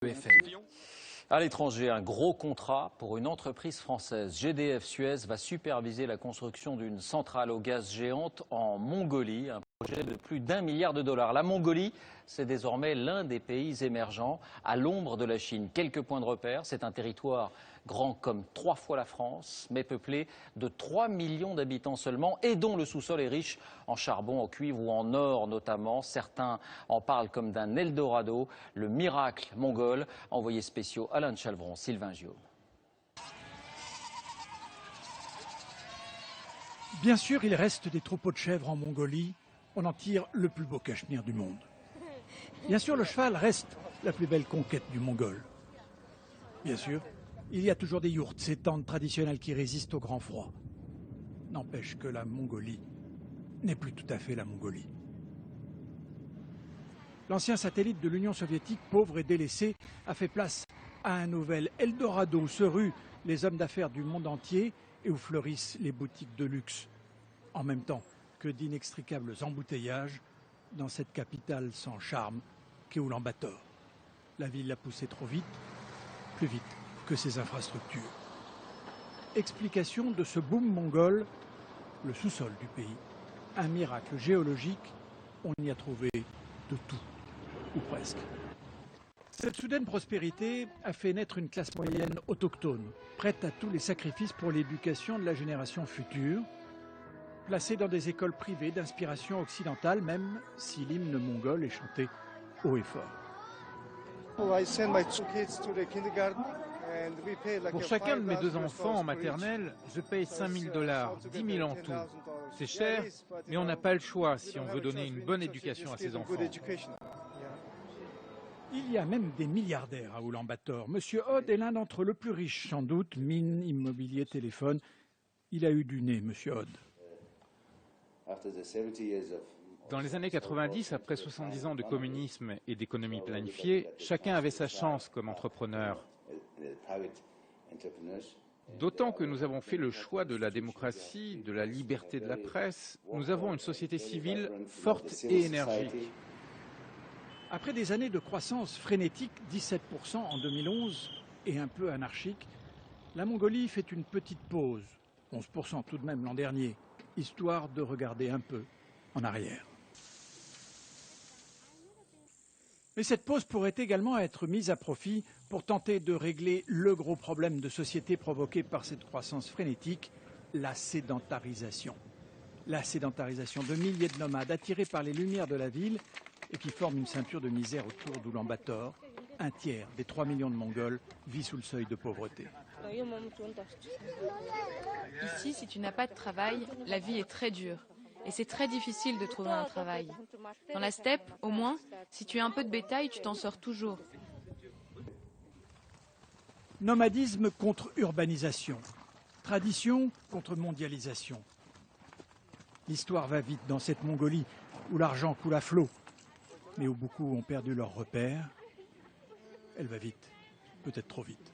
BFM. À l'étranger, un gros contrat pour une entreprise française. GDF Suez va superviser la construction d'une centrale au gaz géante en Mongolie, un projet de plus d'1 milliard de dollars. La Mongolie, c'est désormais l'un des pays émergents à l'ombre de la Chine. Quelques points de repère, c'est un territoire grand comme 3 fois la France, mais peuplé de 3 millions d'habitants seulement et dont le sous-sol est riche en charbon, en cuivre ou en or notamment. Certains en parlent comme d'un Eldorado, le miracle mongol. Envoyés spéciaux Alain Chalvron, Sylvain Giob. Bien sûr, il reste des troupeaux de chèvres en Mongolie. On en tire le plus beau cachemire du monde. Bien sûr, le cheval reste la plus belle conquête du Mongol. Bien sûr, il y a toujours des yourtes, ces tentes traditionnelles qui résistent au grand froid. N'empêche que la Mongolie n'est plus tout à fait la Mongolie. L'ancien satellite de l'Union soviétique, pauvre et délaissé, a fait place à un nouvel Eldorado où se ruent les hommes d'affaires du monde entier et où fleurissent les boutiques de luxe. En même temps que d'inextricables embouteillages dans cette capitale sans charme qu'est Oulan-Bator. La ville a poussé trop vite, plus vite que ses infrastructures. Explication de ce boom mongol, le sous-sol du pays. Un miracle géologique, on y a trouvé de tout, ou presque. Cette soudaine prospérité a fait naître une classe moyenne autochtone, prête à tous les sacrifices pour l'éducation de la génération future, placée dans des écoles privées d'inspiration occidentale, même si l'hymne mongol est chanté haut et fort. Pour chacun de mes 2 enfants en maternelle, je paye 5 000 $, 10 000 en tout. C'est cher, mais on n'a pas le choix si on veut donner une bonne éducation à ses enfants. Il y a même des milliardaires à Oulan-Bator. Monsieur Hod est l'un d'entre eux, le plus riche sans doute, mine, immobilier, téléphone. Il a eu du nez, Monsieur Hod. Dans les années 90, après 70 ans de communisme et d'économie planifiée, chacun avait sa chance comme entrepreneur. D'autant que nous avons fait le choix de la démocratie, de la liberté de la presse. Nous avons une société civile forte et énergique. Après des années de croissance frénétique, 17% en 2011 et un peu anarchique, la Mongolie fait une petite pause, 11% tout de même l'an dernier, histoire de regarder un peu en arrière. Mais cette pause pourrait également être mise à profit pour tenter de régler le gros problème de société provoqué par cette croissance frénétique, la sédentarisation. La sédentarisation de milliers de nomades attirés par les lumières de la ville et qui forment une ceinture de misère autour d'Oulan-Bator. Un tiers des 3 millions de Mongols vit sous le seuil de pauvreté. Ici, si tu n'as pas de travail, la vie est très dure. Et c'est très difficile de trouver un travail. Dans la steppe, au moins, si tu as un peu de bétail, tu t'en sors toujours. Nomadisme contre urbanisation. Tradition contre mondialisation. L'histoire va vite dans cette Mongolie où l'argent coule à flot, mais où beaucoup ont perdu leurs repères. Elle va vite, peut-être trop vite.